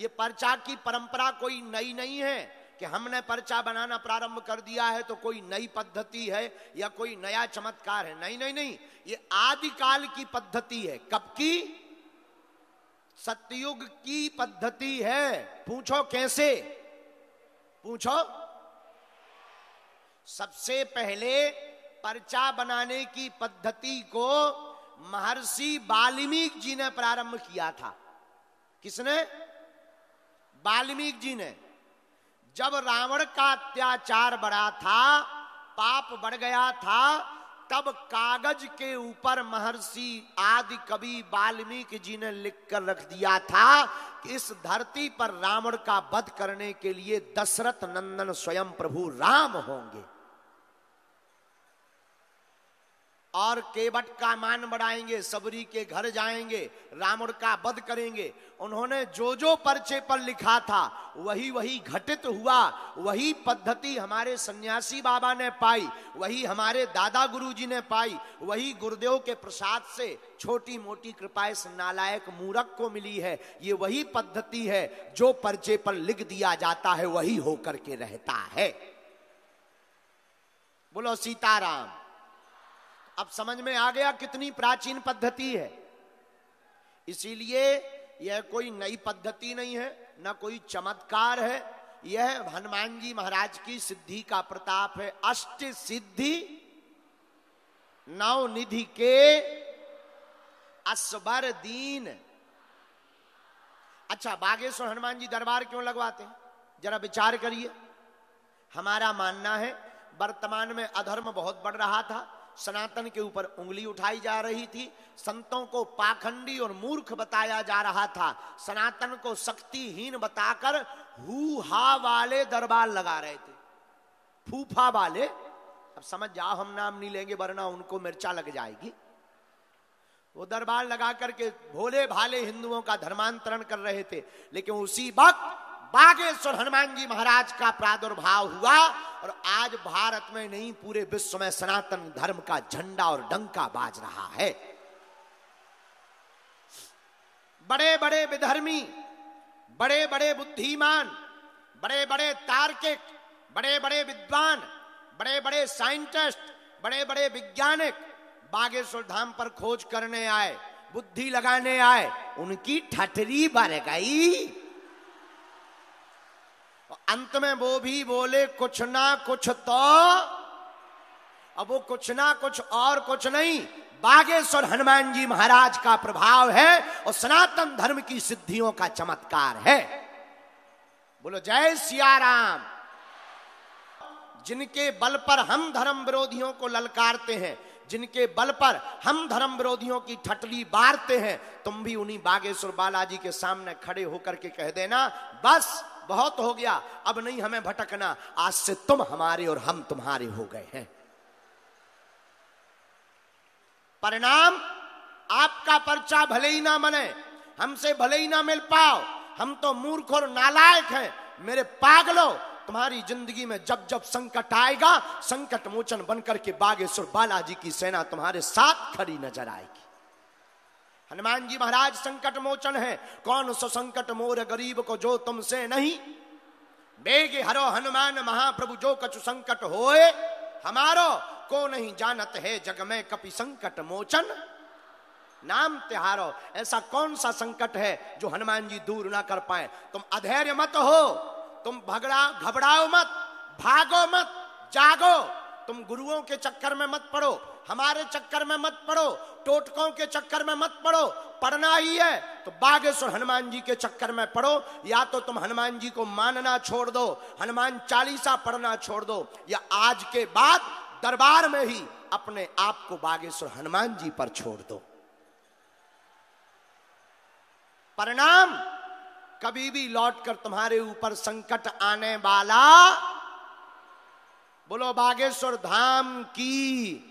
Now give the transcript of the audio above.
ये पर्चा की परंपरा कोई नई नहीं है कि हमने पर्चा बनाना प्रारंभ कर दिया है तो कोई नई पद्धति है या कोई नया चमत्कार है। नहीं नहीं नहीं, ये आदिकाल की पद्धति है। कब की? सतयुग की पद्धति है। पूछो कैसे? पूछो। सबसे पहले पर्चा बनाने की पद्धति को महर्षि वाल्मीकि जी ने प्रारंभ किया था। किसने? वाल्मीकि जी ने। जब रावण का अत्याचार बढ़ा था, पाप बढ़ गया था, तब कागज के ऊपर महर्षि आदि कवि वाल्मीकि जी ने लिखकर रख दिया था कि इस धरती पर रावण का वध करने के लिए दशरथ नंदन स्वयं प्रभु राम होंगे और केवट का मान बढ़ाएंगे, सबरी के घर जाएंगे, रावण का वध करेंगे। उन्होंने जो जो पर्चे पर लिखा था वही वही घटित हुआ। वही पद्धति हमारे सन्यासी बाबा ने पाई, वही हमारे दादा गुरुजी ने पाई, वही गुरुदेव के प्रसाद से छोटी मोटी कृपा इस नालायक मूर्ख को मिली है। ये वही पद्धति है, जो पर्चे पर लिख दिया जाता है वही होकर के रहता है। बोलो सीताराम। अब समझ में आ गया कितनी प्राचीन पद्धति है। इसीलिए यह कोई नई पद्धति नहीं है, ना कोई चमत्कार है। यह हनुमान जी महाराज की सिद्धि का प्रताप है। अष्ट सिद्धि नौ निधि के असबर दीन। अच्छा, बागेश्वर हनुमान जी दरबार क्यों लगवाते हैं? जरा विचार करिए। हमारा मानना है वर्तमान में अधर्म बहुत बढ़ रहा था, सनातन के ऊपर उंगली उठाई जा रही थी, संतों को पाखंडी और मूर्ख बताया जा रहा था, सनातन को शक्तिहीन बताकर हू-हा वाले दरबार लगा रहे थे, फूफा वाले। अब समझ जाओ, हम नाम नहीं लेंगे वरना उनको मिर्चा लग जाएगी। वो दरबार लगा करके भोले भाले हिंदुओं का धर्मांतरण कर रहे थे। लेकिन उसी वक्त बागेश्वर हनुमान जी महाराज का प्रादुर्भाव हुआ और आज भारत में नहीं पूरे विश्व में सनातन धर्म का झंडा और डंका बाज रहा है। बड़े बड़े विधर्मी, बड़े बड़े बुद्धिमान, बड़े बड़े तार्किक, बड़े बड़े विद्वान, बड़े बड़े साइंटिस्ट, बड़े बड़े वैज्ञानिक बागेश्वर धाम पर खोज करने आए, बुद्धि लगाने आए। उनकी ठठरी बढ़ गई। अंत में वो भी बोले कुछ ना कुछ तो। अब वो कुछ ना कुछ और कुछ नहीं, बागेश्वर हनुमान जी महाराज का प्रभाव है और सनातन धर्म की सिद्धियों का चमत्कार है। बोलो जय सिया राम। जिनके बल पर हम धर्म विरोधियों को ललकारते हैं, जिनके बल पर हम धर्म विरोधियों की ठटली बारते हैं, तुम भी उन्हीं बागेश्वर बालाजी के सामने खड़े होकर के कह देना, बस बहुत हो गया, अब नहीं हमें भटकना, आज से तुम हमारे और हम तुम्हारे हो गए हैं। परिणाम, आपका पर्चा भले ही ना बने, हमसे भले ही ना मिल पाओ, हम तो मूर्ख और नालायक हैं। मेरे पागलों, तुम्हारी जिंदगी में जब जब संकट आएगा, संकट मोचन बनकर के बागेश्वर बालाजी की सेना तुम्हारे साथ खड़ी नजर आएगी। हनुमान जी महाराज संकट मोचन है। कौन सो संकट मोर गरीब को जो तुमसे नहीं, बेगे हरो हनुमान महाप्रभु जो कछु संकट होए हमारो, को नहीं जानत है जग में कपि संकट मोचन नाम तिहारो। ऐसा कौन सा संकट है जो हनुमान जी दूर ना कर पाए? तुम अधैर्य मत हो, तुम घबराओ मत, भागो मत, जागो। तुम गुरुओं के चक्कर में मत पड़ो, हमारे चक्कर में मत पड़ो, टोटकों के चक्कर में मत पड़ो। पढ़ना ही है तो बागेश्वर हनुमान जी के चक्कर में पढ़ो। या तो तुम हनुमान जी को मानना छोड़ दो, हनुमान चालीसा पढ़ना छोड़ दो, या आज के बाद दरबार में ही अपने आप को बागेश्वर हनुमान जी पर छोड़ दो। परिणाम, कभी भी लौटकर तुम्हारे ऊपर संकट आने वाला। बोलो बागेश्वर धाम की।